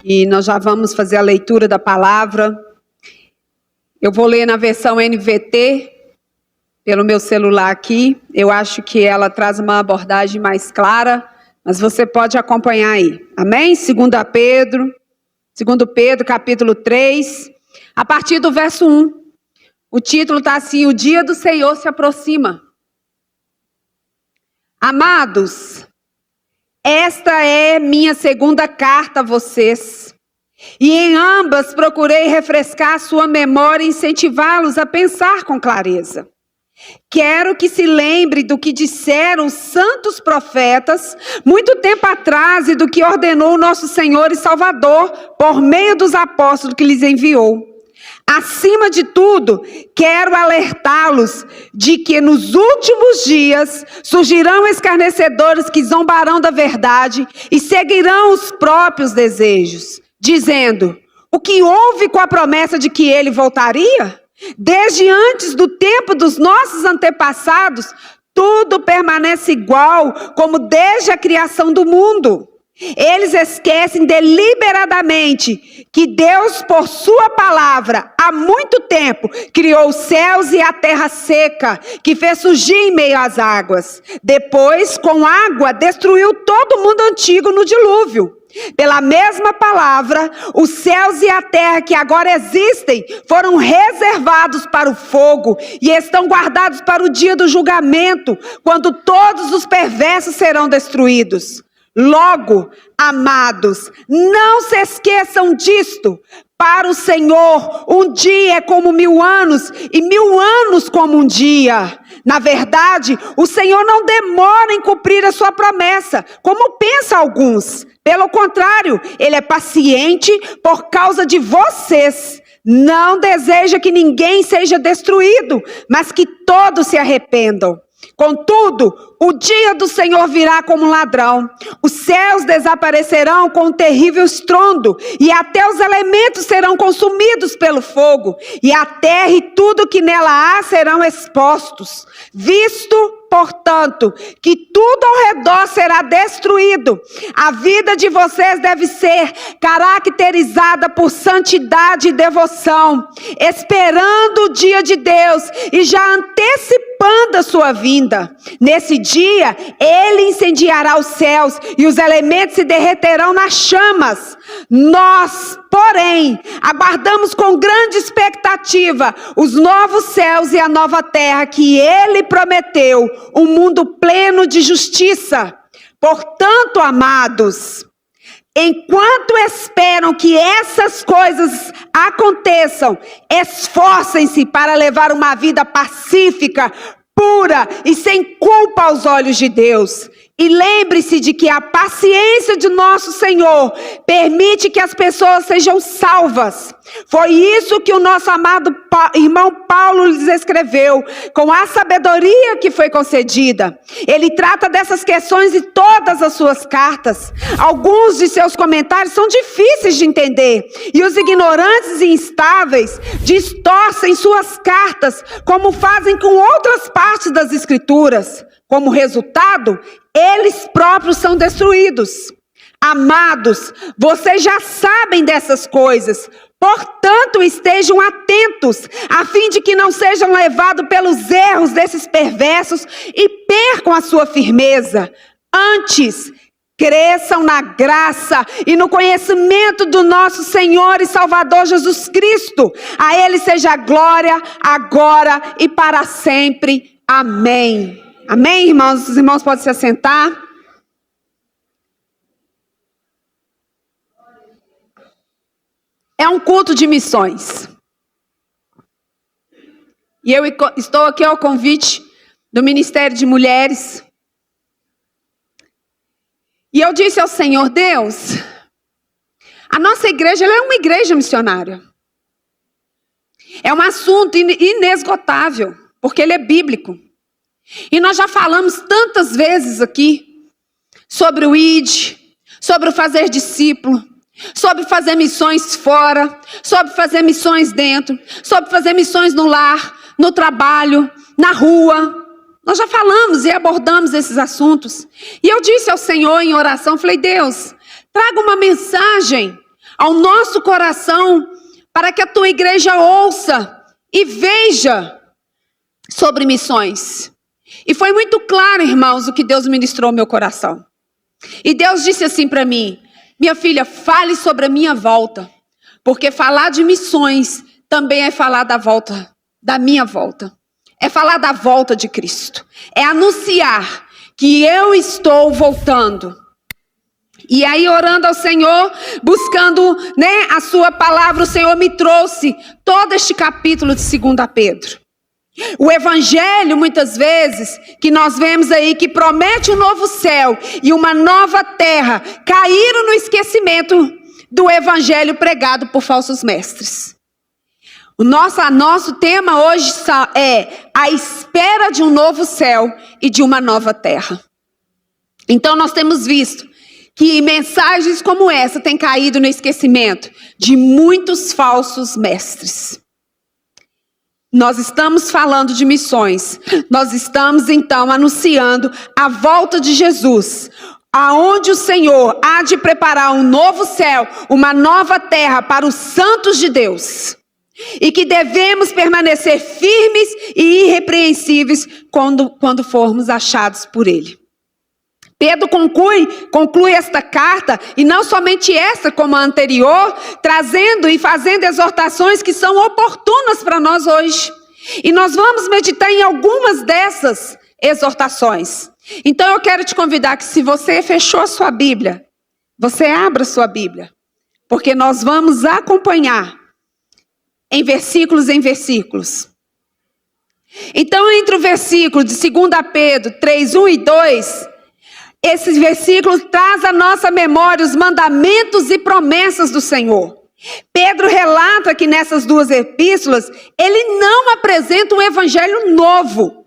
E nós já vamos fazer a leitura da palavra. Eu vou ler na versão NVT, pelo meu celular aqui. Eu acho que ela traz uma abordagem mais clara, mas você pode acompanhar aí. Amém? 2 Pedro, capítulo 3, a partir do verso 1. O título está assim: o dia do Senhor se aproxima. Amados, esta é minha segunda carta a vocês, e em ambas procurei refrescar a sua memória e incentivá-los a pensar com clareza. Quero que se lembre do que disseram os santos profetas muito tempo atrás e do que ordenou o nosso Senhor e Salvador por meio dos apóstolos que lhes enviou. Acima de tudo, quero alertá-los de que nos últimos dias surgirão escarnecedores que zombarão da verdade e seguirão os próprios desejos, dizendo: o que houve com a promessa de que ele voltaria? Desde antes do tempo dos nossos antepassados, tudo permanece igual como desde a criação do mundo. Eles esquecem deliberadamente que Deus, por sua palavra, há muito tempo, criou os céus e a terra seca, que fez surgir em meio às águas. Depois, com água, destruiu todo o mundo antigo no dilúvio. Pela mesma palavra, os céus e a terra que agora existem foram reservados para o fogo e estão guardados para o dia do julgamento, quando todos os perversos serão destruídos. Logo, amados, não se esqueçam disto. Para o Senhor, um dia é como 1000 anos e 1000 anos como um dia. Na verdade, o Senhor não demora em cumprir a sua promessa, como pensam alguns. Pelo contrário, Ele é paciente por causa de vocês. Não deseja que ninguém seja destruído, mas que todos se arrependam. Contudo, o dia do Senhor virá como um ladrão. Os céus desaparecerão com um terrível estrondo, e até os elementos serão consumidos pelo fogo, e a terra e tudo que nela há serão expostos. Visto, portanto, que tudo ao redor será destruído, a vida de vocês deve ser caracterizada por santidade e devoção, esperando o dia de Deus e já antecipando a sua vinda. Nesse dia, Ele incendiará os céus e os elementos se derreterão nas chamas. Nós, porém, aguardamos com grande expectativa os novos céus e a nova terra que Ele prometeu, um mundo pleno de justiça. Portanto, amados, enquanto esperam que essas coisas aconteçam, esforcem-se para levar uma vida pacífica, pura e sem culpa aos olhos de Deus. E lembre-se de que a paciência de nosso Senhor permite que as pessoas sejam salvas. Foi isso que o nosso amado irmão Paulo lhes escreveu, com a sabedoria que foi concedida. Ele trata dessas questões em todas as suas cartas. Alguns de seus comentários são difíceis de entender, e os ignorantes e instáveis distorcem suas cartas, como fazem com outras partes das Escrituras. Como resultado, eles próprios são destruídos. Amados, vocês já sabem dessas coisas. Portanto, estejam atentos, a fim de que não sejam levados pelos erros desses perversos e percam a sua firmeza. Antes, cresçam na graça e no conhecimento do nosso Senhor e Salvador Jesus Cristo. A Ele seja a glória, agora e para sempre. Amém. Amém, irmãos? Os irmãos podem se assentar. É um culto de missões. E eu estou aqui ao convite do Ministério de Mulheres. E eu disse ao Senhor: Deus, a nossa igreja ela é uma igreja missionária. É um assunto inesgotável, porque ele é bíblico. E nós já falamos tantas vezes aqui sobre o ID, sobre o fazer discípulo, sobre fazer missões fora, sobre fazer missões dentro, sobre fazer missões no lar, no trabalho, na rua. Nós já falamos e abordamos esses assuntos. E eu disse ao Senhor em oração, falei: Deus, traga uma mensagem ao nosso coração, para que a tua igreja ouça e veja sobre missões. E foi muito claro, irmãos, o que Deus ministrou ao meu coração. E Deus disse assim para mim: minha filha, fale sobre a minha volta, porque falar de missões também é falar da volta, da minha volta. É falar da volta de Cristo. É anunciar que eu estou voltando. E aí, orando ao Senhor, buscando, a sua palavra, o Senhor me trouxe todo este capítulo de 2 Pedro. O evangelho, muitas vezes, que nós vemos aí, que promete um novo céu e uma nova terra, caíram no esquecimento do evangelho pregado por falsos mestres. O nosso tema hoje é a espera de um novo céu e de uma nova terra. Então nós temos visto que mensagens como essa têm caído no esquecimento de muitos falsos mestres. Nós estamos falando de missões. Nós estamos então anunciando a volta de Jesus, aonde o Senhor há de preparar um novo céu, uma nova terra para os santos de Deus. E que devemos permanecer firmes e irrepreensíveis quando formos achados por Ele. Pedro conclui esta carta, e não somente esta, como a anterior, trazendo e fazendo exortações que são oportunas para nós hoje. E nós vamos meditar em algumas dessas exortações. Então eu quero te convidar que, se você fechou a sua Bíblia, você abra a sua Bíblia, porque nós vamos acompanhar em versículos. Então, entre o versículo de 2 Pedro 3, 1 e 2, esse versículo traz à nossa memória os mandamentos e promessas do Senhor. Pedro relata que nessas duas epístolas, ele não apresenta um evangelho novo,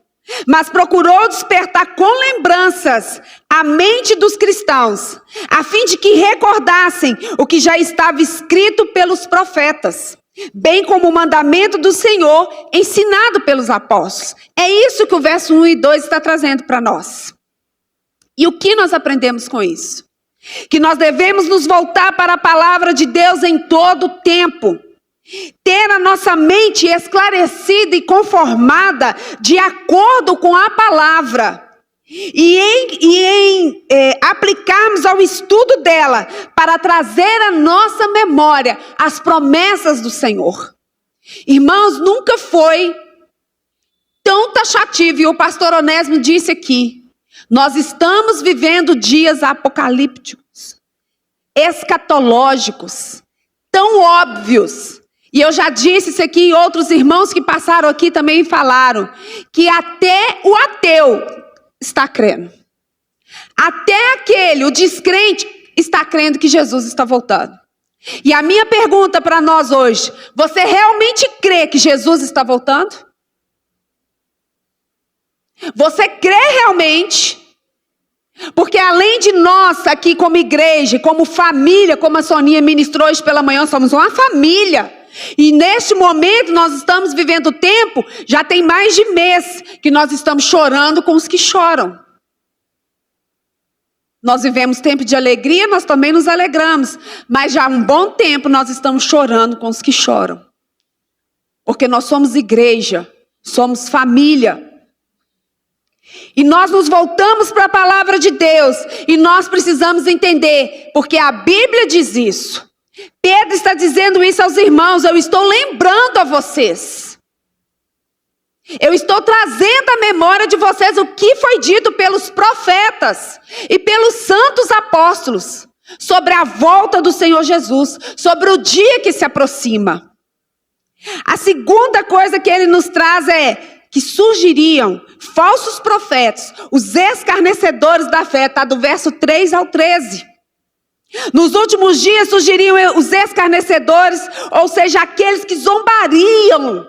mas procurou despertar com lembranças a mente dos cristãos, a fim de que recordassem o que já estava escrito pelos profetas, bem como o mandamento do Senhor ensinado pelos apóstolos. É isso que o verso 1 e 2 está trazendo para nós. E o que nós aprendemos com isso? Que nós devemos nos voltar para a palavra de Deus em todo o tempo. Ter a nossa mente esclarecida e conformada de acordo com a palavra. E em aplicarmos ao estudo dela para trazer à nossa memória as promessas do Senhor. Irmãos, nunca foi tão taxativo, e o pastor Onésimo disse aqui, nós estamos vivendo dias apocalípticos, escatológicos, tão óbvios. E eu já disse isso aqui, e outros irmãos que passaram aqui também falaram, que até o ateu está crendo. Até o descrente, está crendo que Jesus está voltando. E a minha pergunta para nós hoje, você realmente crê que Jesus está voltando? Você crê realmente? Porque além de nós aqui como igreja, como família, como a Soninha ministrou hoje pela manhã, somos uma família. E neste momento nós estamos vivendo tempo, já tem mais de mês, que nós estamos chorando com os que choram. Nós vivemos tempo de alegria, nós também nos alegramos. Mas já há um bom tempo nós estamos chorando com os que choram. Porque nós somos igreja, somos família. E nós nos voltamos para a palavra de Deus. E nós precisamos entender, porque a Bíblia diz isso. Pedro está dizendo isso aos irmãos. Eu estou lembrando a vocês. Eu estou trazendo à memória de vocês o que foi dito pelos profetas e pelos santos apóstolos sobre a volta do Senhor Jesus, sobre o dia que se aproxima. A segunda coisa que ele nos traz é que surgiriam falsos profetas, os escarnecedores da fé, está do verso 3 ao 13. Nos últimos dias surgiriam os escarnecedores, ou seja, aqueles que zombariam,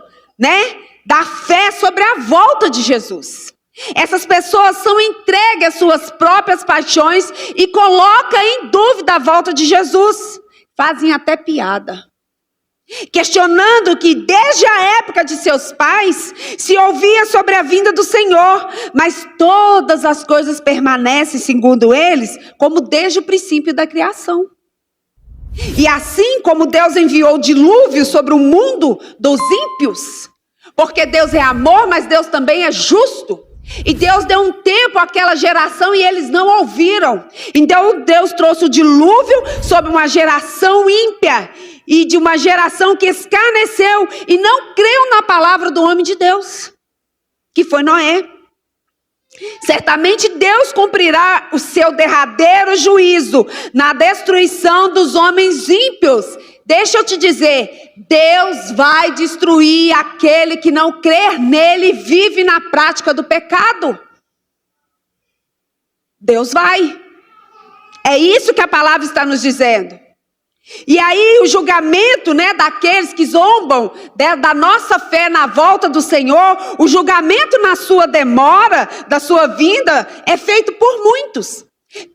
da fé sobre a volta de Jesus. Essas pessoas são entregues às suas próprias paixões e colocam em dúvida a volta de Jesus. Fazem até piada. Questionando que desde a época de seus pais se ouvia sobre a vinda do Senhor, mas todas as coisas permanecem, segundo eles, como desde o princípio da criação. E assim como Deus enviou dilúvio sobre o mundo dos ímpios, porque Deus é amor, mas Deus também é justo. E Deus deu um tempo àquela geração e eles não ouviram. Então Deus trouxe o dilúvio sobre uma geração ímpia e de uma geração que escarneceu e não creu na palavra do homem de Deus, que foi Noé. Certamente Deus cumprirá o seu derradeiro juízo na destruição dos homens ímpios. Deixa eu te dizer, Deus vai destruir aquele que não crer nele e vive na prática do pecado. Deus vai. É isso que a palavra está nos dizendo. E aí o julgamento, daqueles que zombam da nossa fé na volta do Senhor, o julgamento na sua demora, da sua vinda, é feito por muitos.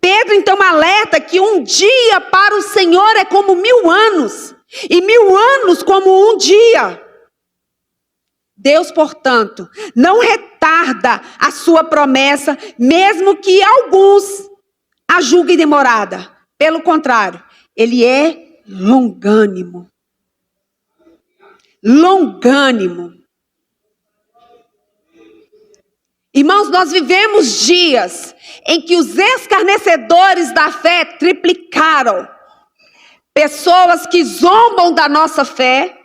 Pedro então alerta que um dia para o Senhor é como 1000 anos, e 1000 anos como um dia. Deus, portanto, não retarda a sua promessa, mesmo que alguns a julguem demorada. Pelo contrário, Ele é longânimo. Longânimo. Irmãos, nós vivemos dias em que os escarnecedores da fé triplicaram. Pessoas que zombam da nossa fé,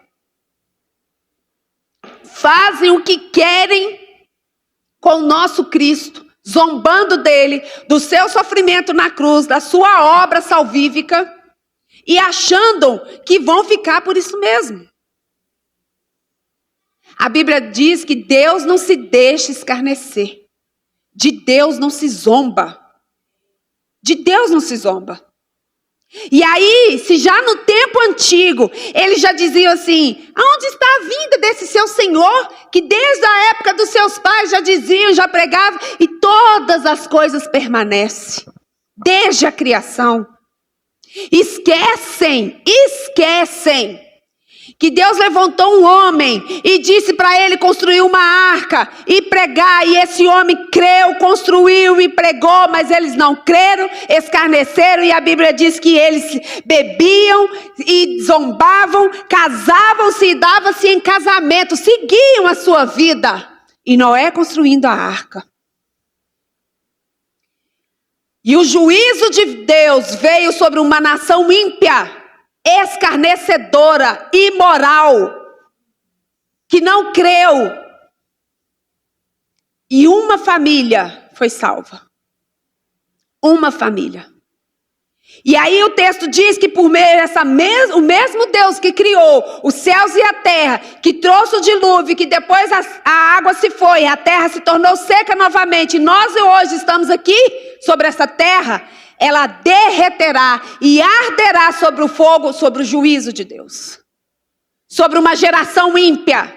fazem o que querem com o nosso Cristo, zombando dele, do seu sofrimento na cruz, da sua obra salvífica, e achando que vão ficar por isso mesmo. A Bíblia diz que Deus não se deixa escarnecer. De Deus não se zomba. De Deus não se zomba. E aí, se já no tempo antigo, eles já diziam assim, aonde está a vinda desse seu Senhor, que desde a época dos seus pais já diziam, já pregavam, e todas as coisas permanecem, desde a criação. Esquecem que Deus levantou um homem e disse para ele construir uma arca e pregar, e esse homem creu, construiu e pregou, mas eles não creram, escarneceram, e a Bíblia diz que eles bebiam e zombavam, casavam-se e davam-se em casamento, seguiam a sua vida, e Noé construindo a arca. E o juízo de Deus veio sobre uma nação ímpia, escarnecedora, imoral, que não creu. E uma família foi salva. Uma família. E aí o texto diz que por meio o mesmo Deus que criou os céus e a terra, que trouxe o dilúvio, que depois a água se foi, a terra se tornou seca novamente, e nós hoje estamos aqui sobre essa terra, ela derreterá e arderá sobre o fogo, sobre o juízo de Deus. Sobre uma geração ímpia.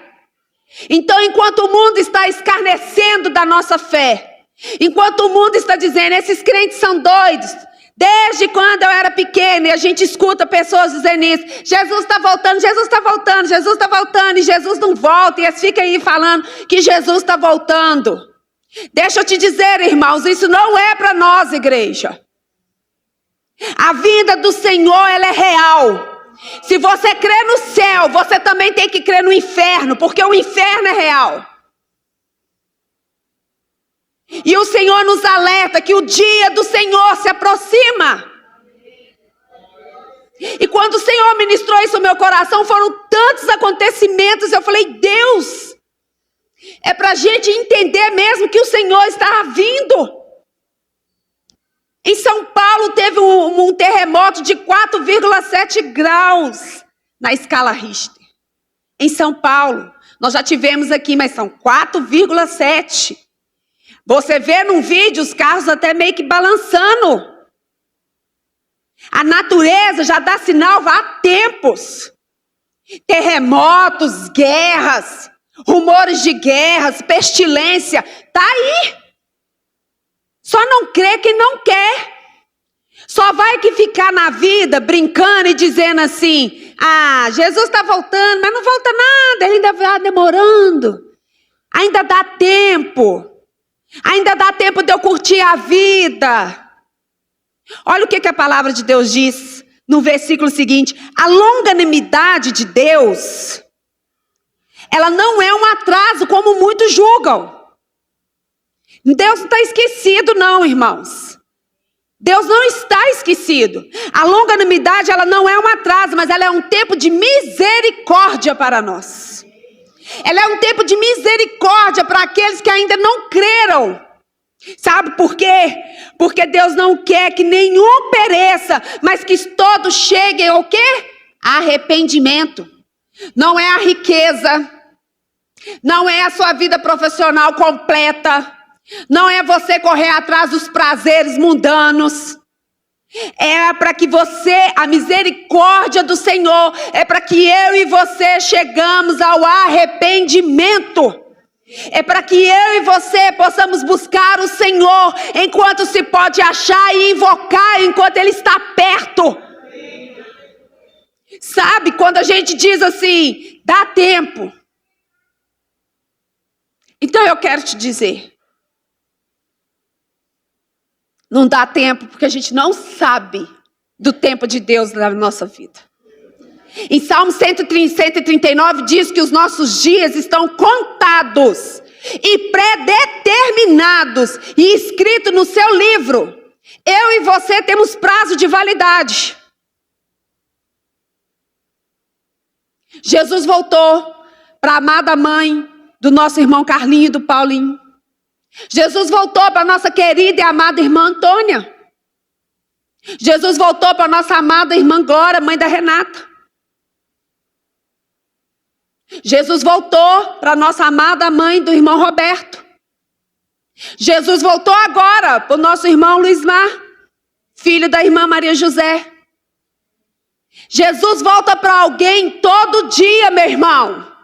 Então, enquanto o mundo está escarnecendo da nossa fé, enquanto o mundo está dizendo, esses crentes são doidos, desde quando eu era pequena, e a gente escuta pessoas dizendo isso, Jesus está voltando, Jesus está voltando, Jesus está voltando, e Jesus não volta, e eles ficam aí falando que Jesus está voltando. Deixa eu te dizer, irmãos, isso não é para nós, igreja. A vinda do Senhor, ela é real. Se você crê no céu, você também tem que crer no inferno, porque o inferno é real. E o Senhor nos alerta que o dia do Senhor se aproxima. E quando o Senhor ministrou isso no meu coração, foram tantos acontecimentos, eu falei, Deus, é para a gente entender mesmo que o Senhor está vindo. Em São Paulo teve um terremoto de 4,7 graus na escala Richter. Em São Paulo, nós já tivemos aqui, mas são 4,7. Você vê num vídeo os carros até meio que balançando. A natureza já dá sinal há tempos. Terremotos, guerras, rumores de guerras, pestilência, tá aí. Só não crê quem não quer. Só vai que ficar na vida brincando e dizendo assim, Jesus está voltando, mas não volta nada, ele ainda vai demorando. Ainda dá tempo. Ainda dá tempo de eu curtir a vida. Olha o que a palavra de Deus diz no versículo seguinte: a longanimidade de Deus, ela não é um atraso como muitos julgam. Deus não está esquecido não, irmãos. Deus não está esquecido. A longanimidade, ela não é um atraso, mas ela é um tempo de misericórdia para nós. Ela é um tempo de misericórdia para aqueles que ainda não creram. Sabe por quê? Porque Deus não quer que nenhum pereça, mas que todos cheguem ao quê? Arrependimento. Não é a riqueza, não é a sua vida profissional completa, não é você correr atrás dos prazeres mundanos. É para que você, a misericórdia do Senhor, é para que eu e você chegamos ao arrependimento. É para que eu e você possamos buscar o Senhor enquanto se pode achar e invocar enquanto Ele está perto. Sabe, quando a gente diz assim, dá tempo. Então eu quero te dizer, não dá tempo porque a gente não sabe do tempo de Deus na nossa vida. Em Salmo 139 diz que os nossos dias estão contados e predeterminados e escrito no seu livro. Eu e você temos prazo de validade. Jesus voltou para a amada mãe do nosso irmão Carlinho e do Paulinho. Jesus voltou para a nossa querida e amada irmã Antônia. Jesus voltou para a nossa amada irmã Glória, mãe da Renata. Jesus voltou para a nossa amada mãe do irmão Roberto. Jesus voltou agora para o nosso irmão Luizmar, filho da irmã Maria José. Jesus volta para alguém todo dia, meu irmão.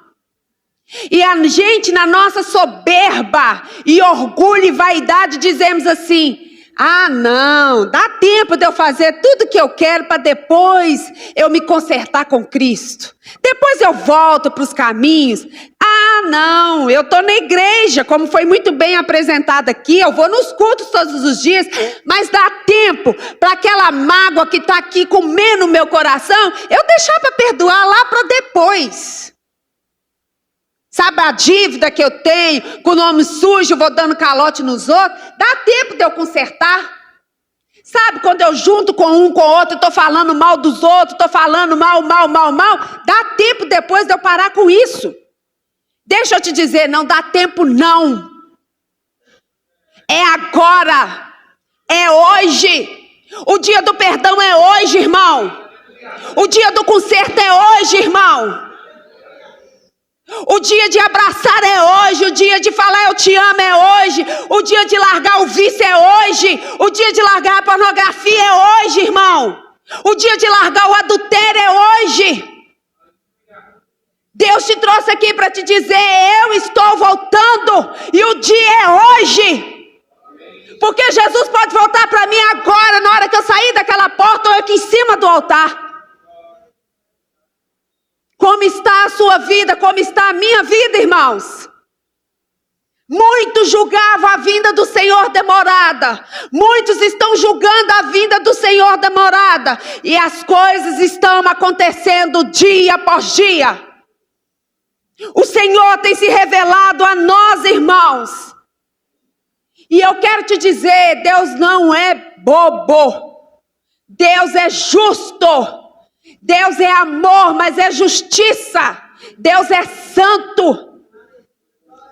E a gente, na nossa soberba e orgulho e vaidade, dizemos assim: ah, não, dá tempo de eu fazer tudo que eu quero para depois eu me consertar com Cristo. Depois eu volto para os caminhos. Ah, não, eu estou na igreja, como foi muito bem apresentado aqui, eu vou nos cultos todos os dias, mas dá tempo para aquela mágoa que está aqui comendo o meu coração, eu deixar para perdoar lá para depois. Sabe a dívida que eu tenho, com o nome sujo, vou dando calote nos outros? Dá tempo de eu consertar. Sabe, quando eu junto com um, com o outro, estou falando mal dos outros, estou falando mal, dá tempo depois de eu parar com isso. Deixa eu te dizer, não dá tempo não. É agora, é hoje. O dia do perdão é hoje, irmão. O dia do conserto é hoje, irmão. O dia de abraçar é hoje, o dia de falar eu te amo é hoje, o dia de largar o vício é hoje, o dia de largar a pornografia é hoje, irmão. O dia de largar o adultério é hoje. Deus te trouxe aqui para te dizer, eu estou voltando e o dia é hoje. Porque Jesus pode voltar para mim agora, na hora que eu sair daquela porta ou aqui em cima do altar. Como está a sua vida? Como está a minha vida, irmãos? Muitos julgavam a vinda do Senhor demorada. Muitos estão julgando a vinda do Senhor demorada. E as coisas estão acontecendo dia após dia. O Senhor tem se revelado a nós, irmãos. E eu quero te dizer, Deus não é bobo. Deus é justo. Deus é amor, mas é justiça. Deus é santo.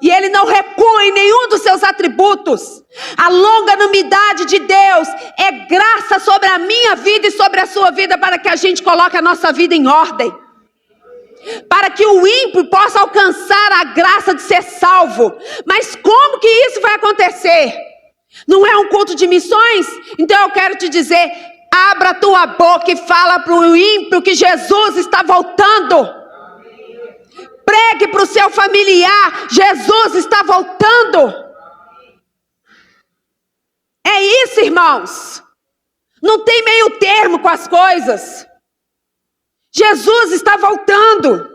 E Ele não recua em nenhum dos seus atributos. A longanimidade de Deus é graça sobre a minha vida e sobre a sua vida, para que a gente coloque a nossa vida em ordem. Para que o ímpio possa alcançar a graça de ser salvo. Mas como que isso vai acontecer? Não é um culto de missões? Então eu quero te dizer, abra a tua boca e fala para o ímpio que Jesus está voltando. Pregue para o seu familiar, Jesus está voltando. É isso, irmãos. Não tem meio termo com as coisas. Jesus está voltando.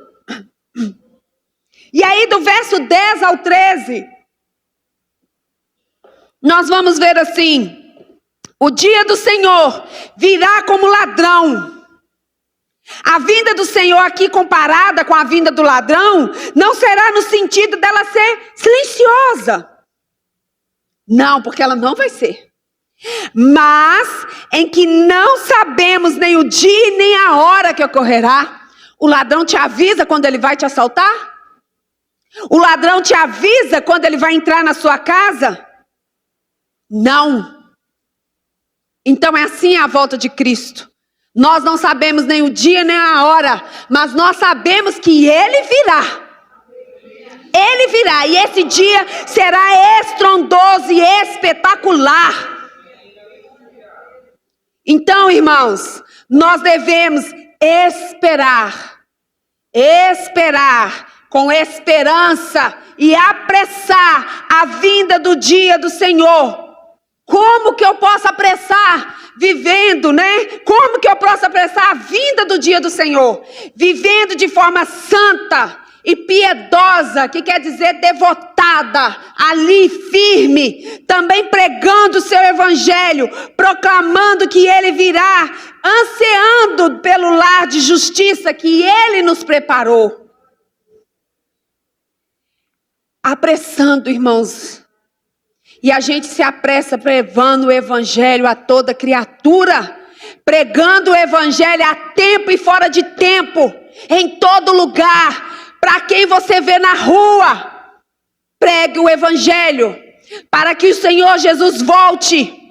E aí do verso 10 ao 13, nós vamos ver assim: o dia do Senhor virá como ladrão. A vinda do Senhor aqui comparada com a vinda do ladrão, não será no sentido dela ser silenciosa. Não, porque ela não vai ser. Mas em que não sabemos nem o dia e nem a hora que ocorrerá. O ladrão te avisa quando ele vai te assaltar? O ladrão te avisa quando ele vai entrar na sua casa? Não. Então é assim a volta de Cristo. Nós não sabemos nem o dia nem a hora, mas nós sabemos que Ele virá. Ele virá, e esse dia será estrondoso e espetacular. Então, irmãos, nós devemos esperar com esperança e apressar a vinda do dia do Senhor. Como que eu posso apressar? Vivendo, né? Como que eu posso apressar a vinda do dia do Senhor? Vivendo de forma santa e piedosa, que quer dizer devotada, ali firme, também pregando o seu evangelho, proclamando que ele virá, ansiando pelo lar de justiça que ele nos preparou. Apressando, irmãos. E a gente se apressa pregando o evangelho a toda criatura, pregando o evangelho a tempo e fora de tempo, em todo lugar, para quem você vê na rua, pregue o evangelho, para que o Senhor Jesus volte.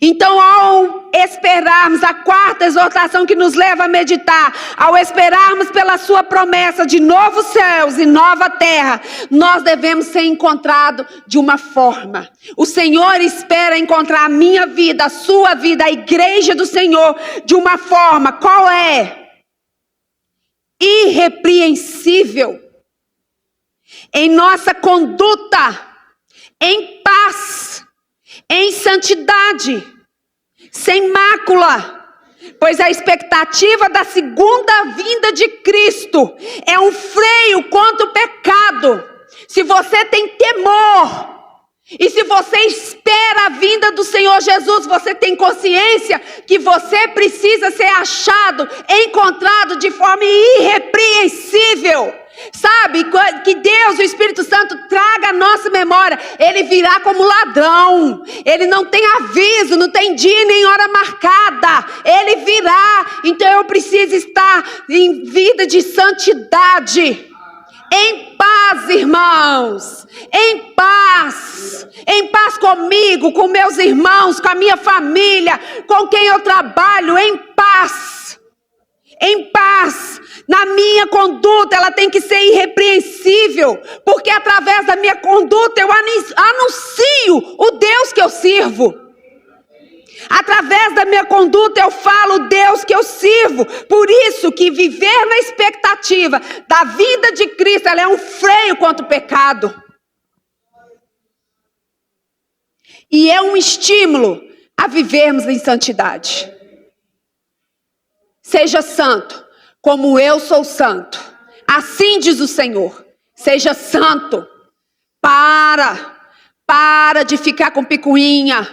Então, ao esperarmos, a quarta exortação que nos leva a meditar, ao esperarmos pela sua promessa de novos céus e nova terra, nós devemos ser encontrados de uma forma. O Senhor espera encontrar a minha vida, a sua vida, a igreja do Senhor, de uma forma, qual é? Irrepreensível. Em nossa conduta, em paz, em santidade, sem mácula, pois a expectativa da segunda vinda de Cristo é um freio contra o pecado. Se você tem temor, e se você espera a vinda do Senhor Jesus, você tem consciência que você precisa ser achado, encontrado de forma irrepreensível. Sabe, que Deus, o Espírito Santo, traga a nossa memória. Ele virá como ladrão. Ele não tem aviso, não tem dia nem hora marcada. Ele virá. Então eu preciso estar em vida de santidade. Em paz, irmãos. Em paz. Em paz comigo, com meus irmãos, com a minha família, com quem eu trabalho. Em paz. Em paz. Na minha conduta, ela tem que ser irrepreensível, porque através da minha conduta eu anuncio o Deus que eu sirvo. Através da minha conduta eu falo o Deus que eu sirvo. Por isso que viver na expectativa da vida de Cristo, ela é um freio contra o pecado. E é um estímulo a vivermos em santidade. Seja santo. Como eu sou santo, assim diz o Senhor, seja santo, para de ficar com picuinha,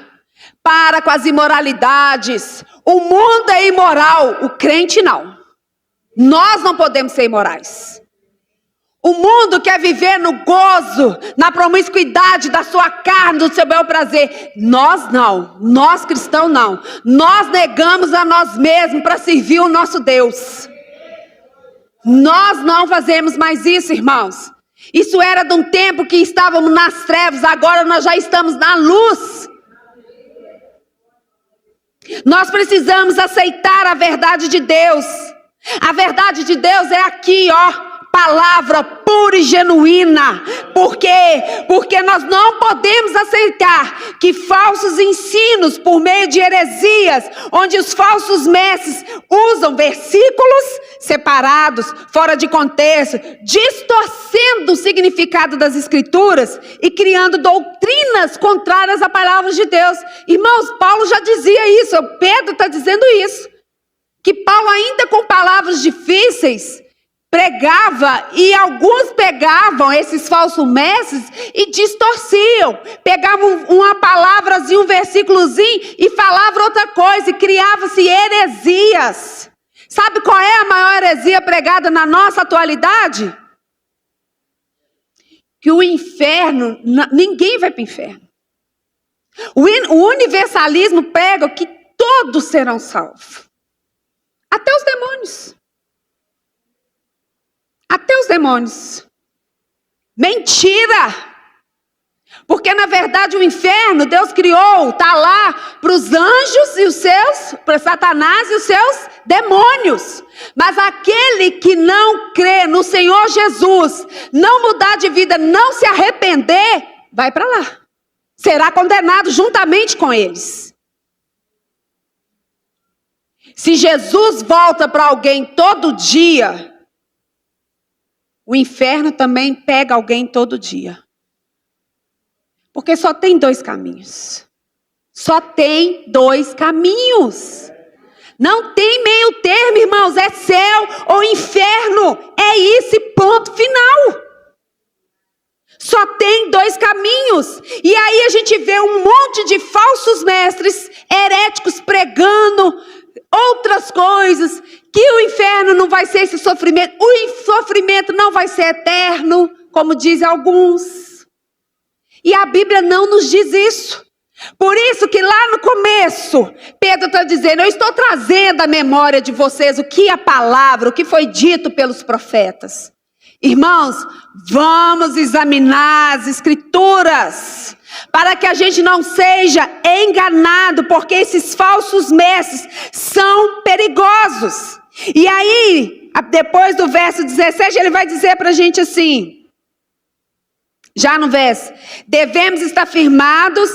para com as imoralidades. O mundo é imoral, o crente não. Nós não podemos ser imorais. O mundo quer viver no gozo, na promiscuidade da sua carne, do seu bel prazer. Nós não, nós cristãos não. Nós negamos a nós mesmos para servir o nosso Deus. Nós não fazemos mais isso, irmãos. Isso era de um tempo que estávamos nas trevas, agora nós já estamos na luz. Nós precisamos aceitar a verdade de Deus. A verdade de Deus é aqui, ó. Palavra pura e genuína. Por quê? Porque nós não podemos aceitar que falsos ensinos por meio de heresias, onde os falsos mestres usam versículos separados, fora de contexto, distorcendo o significado das escrituras e criando doutrinas contrárias à palavra de Deus. Irmãos, Paulo já dizia isso, Pedro está dizendo isso, que Paulo ainda com palavras difíceis pregava, e alguns pegavam esses falsos mestres e distorciam, pegavam uma palavrazinha, um versículozinho e falavam outra coisa, e criava-se heresias. Sabe qual é a maior heresia pregada na nossa atualidade? Que o inferno, ninguém vai para o inferno. O universalismo prega que todos serão salvos. Até os demônios. Até os demônios. Mentira! Porque na verdade o inferno, Deus criou, está lá para os anjos e os seus, para Satanás e os seus demônios. Mas aquele que não crê no Senhor Jesus, não mudar de vida, não se arrepender, vai para lá. Será condenado juntamente com eles. Se Jesus volta para alguém todo dia, o inferno também pega alguém todo dia. Porque só tem 2 caminhos. Só tem 2 caminhos. Não tem meio termo, irmãos. É céu ou inferno. É esse ponto final. Só tem 2 caminhos. E aí a gente vê um monte de falsos mestres, heréticos pregando outras coisas. Que o inferno não vai ser esse sofrimento. O sofrimento não vai ser eterno, como dizem alguns. E a Bíblia não nos diz isso. Por isso que lá no começo, Pedro está dizendo, eu estou trazendo à memória de vocês o que a palavra, o que foi dito pelos profetas. Irmãos, vamos examinar as escrituras, para que a gente não seja enganado, porque esses falsos mestres são perigosos. E aí, depois do verso 17, ele vai dizer para a gente assim, já no verso, devemos estar firmados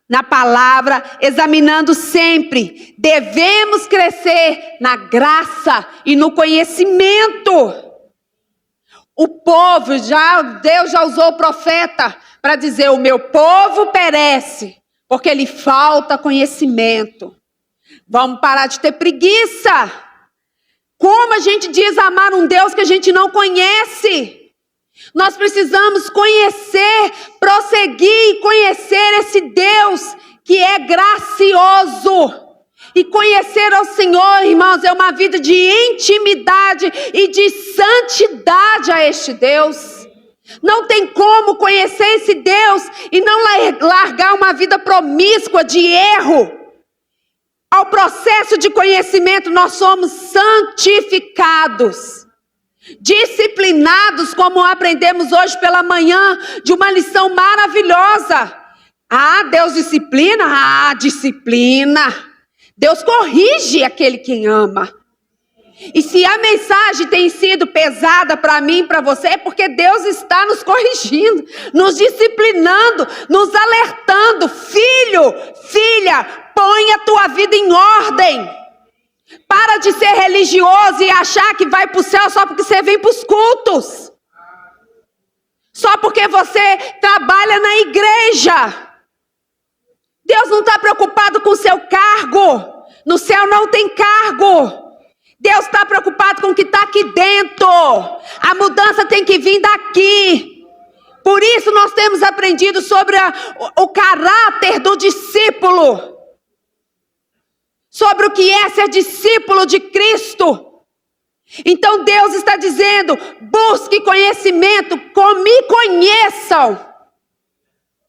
na palavra, examinando sempre. Devemos crescer na graça e no conhecimento. O povo, Deus já usou o profeta para dizer, o meu povo perece, porque lhe falta conhecimento. Vamos parar de ter preguiça. Como a gente diz amar um Deus que a gente não conhece? Nós precisamos conhecer, prosseguir e conhecer esse Deus que é gracioso. E conhecer ao Senhor, irmãos, é uma vida de intimidade e de santidade a este Deus. Não tem como conhecer esse Deus e não largar uma vida promíscua de erro. Ao processo de conhecimento, nós somos santificados. Disciplinados, como aprendemos hoje pela manhã, de uma lição maravilhosa. Ah, Deus disciplina? Ah, disciplina. Deus corrige aquele que ama. E se a mensagem tem sido pesada para mim e para você, é porque Deus está nos corrigindo, nos disciplinando, nos alertando. Filho, filha, põe a tua vida em ordem. Para de ser religioso e achar que vai para o céu só porque você vem para os cultos. Só porque você trabalha na igreja. Deus não está preocupado com o seu cargo. No céu não tem cargo. Deus está preocupado com o que está aqui dentro. A mudança tem que vir daqui. Por isso nós temos aprendido sobre o caráter do discípulo. Sobre o que é ser discípulo de Cristo. Então Deus está dizendo, busque conhecimento, me conheçam.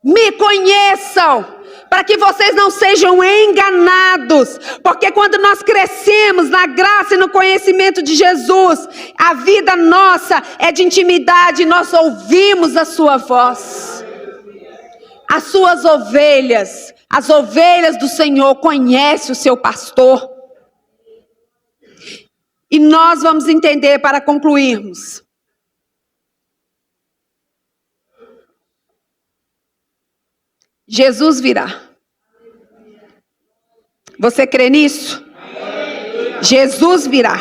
Me conheçam. Para que vocês não sejam enganados. Porque quando nós crescemos na graça e no conhecimento de Jesus, a vida nossa é de intimidade, nós ouvimos a sua voz. As suas ovelhas, as ovelhas do Senhor conhecem o seu pastor. E nós vamos entender para concluirmos. Jesus virá. Você crê nisso? Jesus virá.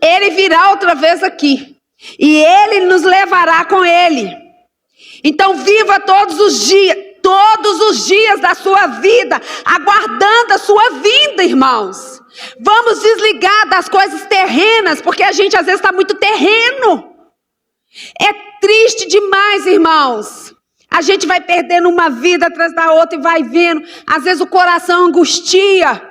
Ele virá outra vez aqui. E Ele nos levará com Ele. Então viva todos os dias da sua vida, aguardando a sua vinda, irmãos. Vamos desligar das coisas terrenas, porque a gente às vezes está muito terreno. É triste demais, irmãos. A gente vai perdendo uma vida atrás da outra e vai vendo. Às vezes o coração angustia.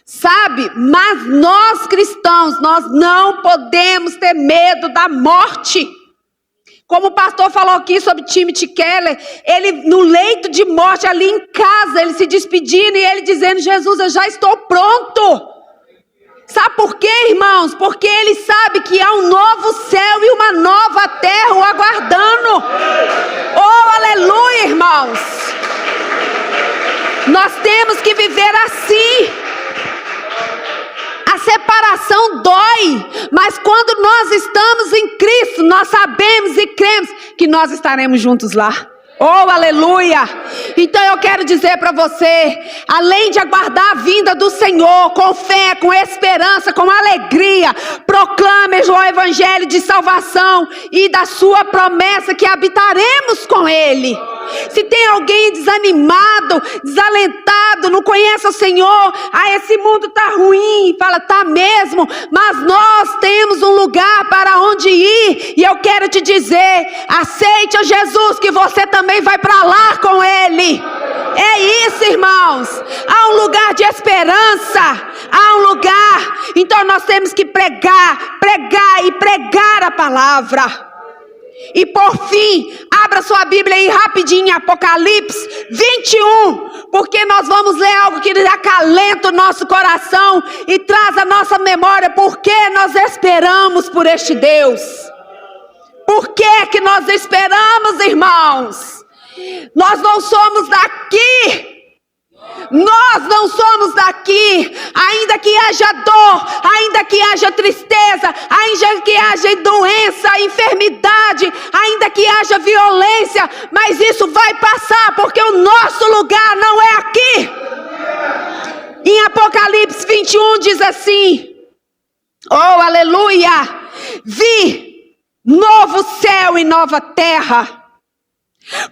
Sabe? Mas nós cristãos, nós não podemos ter medo da morte. Como o pastor falou aqui sobre Timothy Keller, ele no leito de morte, ali em casa, ele se despedindo e ele dizendo: Jesus, eu já estou pronto. Sabe por quê, irmãos? Porque ele sabe que há um novo céu e uma nova terra o aguardando. Oh, aleluia, irmãos. Nós temos que viver assim. A separação dói, mas quando nós estamos em Cristo, nós sabemos e cremos que nós estaremos juntos lá. Oh, aleluia! Então eu quero dizer para você, além de aguardar a vinda do Senhor com fé, com esperança, com alegria, proclame o evangelho de salvação e da sua promessa que habitaremos com Ele. Se tem alguém desanimado, desalentado, não conhece o Senhor, esse mundo está ruim, fala, tá mesmo, mas nós temos um lugar para onde ir, e eu quero te dizer, aceite a Jesus, que você também vai para lá com Ele. É isso, irmãos, há um lugar de esperança, há um lugar, então nós temos que pregar e pregar a palavra. E por fim, abra sua Bíblia aí rapidinho, Apocalipse 21, porque nós vamos ler algo que acalenta o nosso coração e traz a nossa memória, porque nós esperamos por este Deus. Por que nós esperamos, irmãos? Nós não somos daqui. Nós não somos daqui, ainda que haja dor, ainda que haja tristeza, ainda que haja doença, enfermidade, ainda que haja violência, mas isso vai passar, porque o nosso lugar não é aqui. Em Apocalipse 21 diz assim, oh aleluia, vi novo céu e nova terra,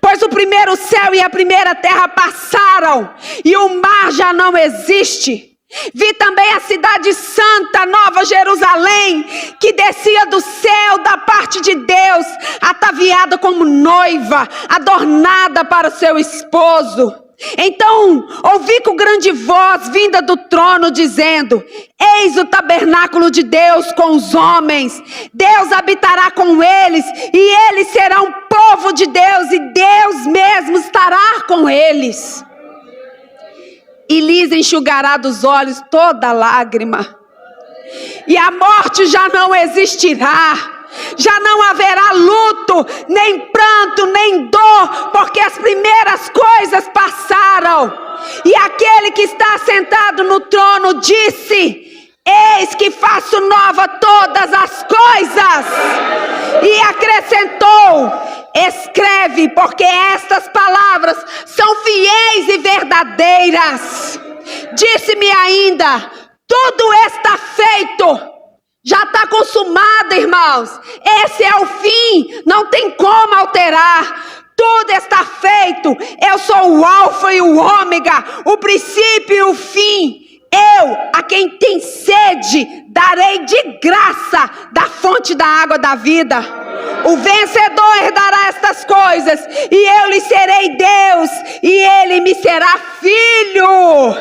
pois o primeiro céu e a primeira terra passaram, e o mar já não existe. Vi também a cidade santa, Nova Jerusalém, que descia do céu da parte de Deus, ataviada como noiva, adornada para o seu esposo. Então ouvi com grande voz vinda do trono dizendo: eis o tabernáculo de Deus com os homens, Deus habitará com eles, e eles serão povo de Deus, e Deus mesmo estará com eles, e lhes enxugará dos olhos toda lágrima, e a morte já não existirá. Já não haverá luto, nem pranto, nem dor, porque as primeiras coisas passaram. E aquele que está sentado no trono disse: eis que faço nova todas as coisas. E acrescentou: escreve, porque estas palavras são fiéis e verdadeiras. Disse-me ainda: tudo está feito. Já está consumado, irmãos. Esse é o fim, não tem como alterar. Tudo está feito. Eu sou o alfa e o ômega, o princípio e o fim. Eu, a quem tem sede, darei de graça da fonte da água da vida. O vencedor herdará estas coisas, e eu lhe serei Deus, e ele me será filho.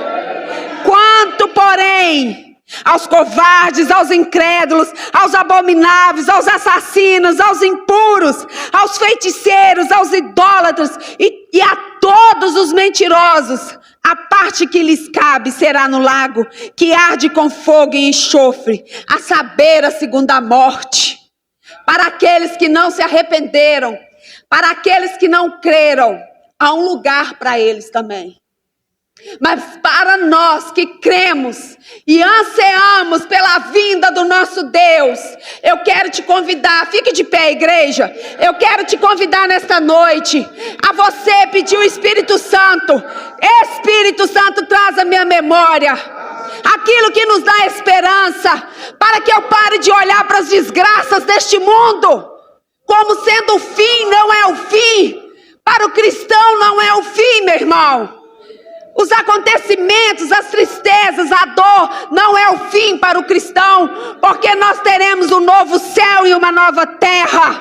Quanto, porém, aos covardes, aos incrédulos, aos abomináveis, aos assassinos, aos impuros, aos feiticeiros, aos idólatras e a todos os mentirosos, a parte que lhes cabe será no lago, que arde com fogo e enxofre, a saber, a segunda morte. Para aqueles que não se arrependeram, para aqueles que não creram, há um lugar para eles também. Mas para nós que cremos e ansiamos pela vinda do nosso Deus, eu quero te convidar, fique de pé, igreja. Eu quero te convidar nesta noite a você pedir o Espírito Santo. Espírito Santo, traz a minha memória aquilo que nos dá esperança, para que eu pare de olhar para as desgraças deste mundo como sendo o fim. Não é o fim. Para o cristão não é o fim, meu irmão. Os acontecimentos, as tristezas, a dor não é o fim para o cristão, porque nós teremos um novo céu e uma nova terra.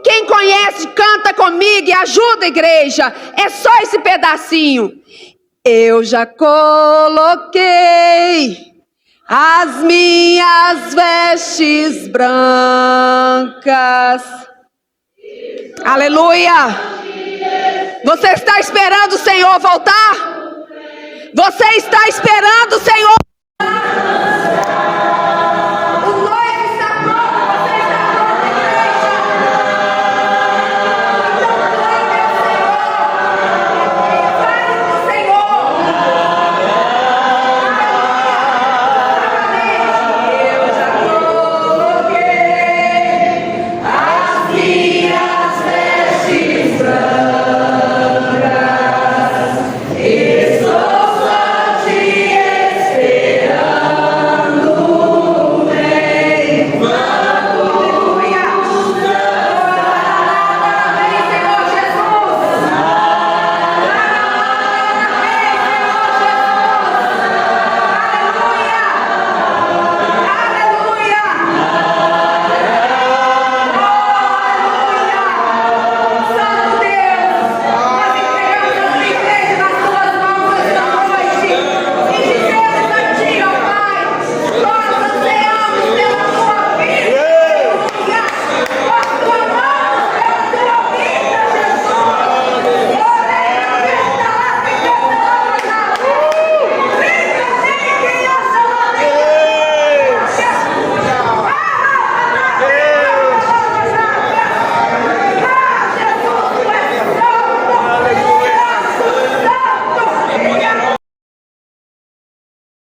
Quem conhece, canta comigo e ajuda a igreja. É só esse pedacinho. Eu já coloquei as minhas vestes brancas. Aleluia! Você está esperando o Senhor voltar? Você está esperando o Senhor